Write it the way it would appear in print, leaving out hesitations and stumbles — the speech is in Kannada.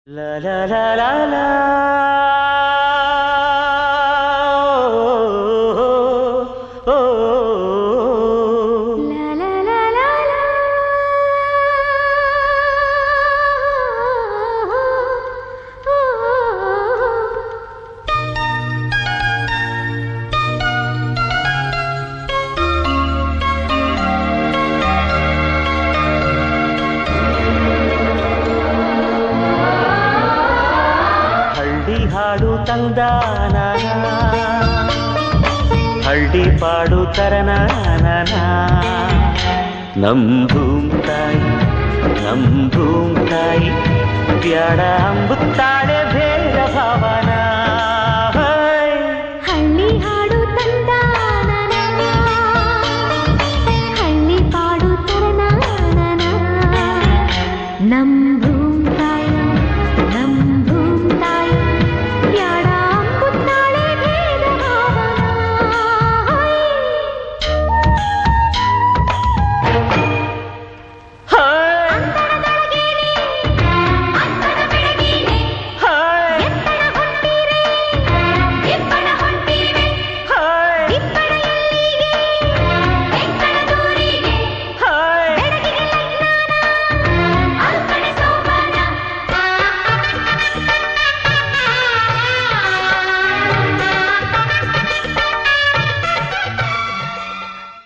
La la la la la. Oh, oh, oh. La la la la la. Oh, ಹಾಡು ತಂದಾನ ಹಳ್ಳಿ ಪಾಡು ತರನಾನ ನಮ್ ಭೂಮ್ತಾಯಿ ಬ್ಯಾಡ ಅಂಬುತ್ತಾಳೆ ಬೇರ ಭಾವನ ಹಳ್ಳಿ ಹಾಡು ತಂದಾನ ಹಳ್ಳಿ ಪಾಡು ತರನಾನ ನಮ್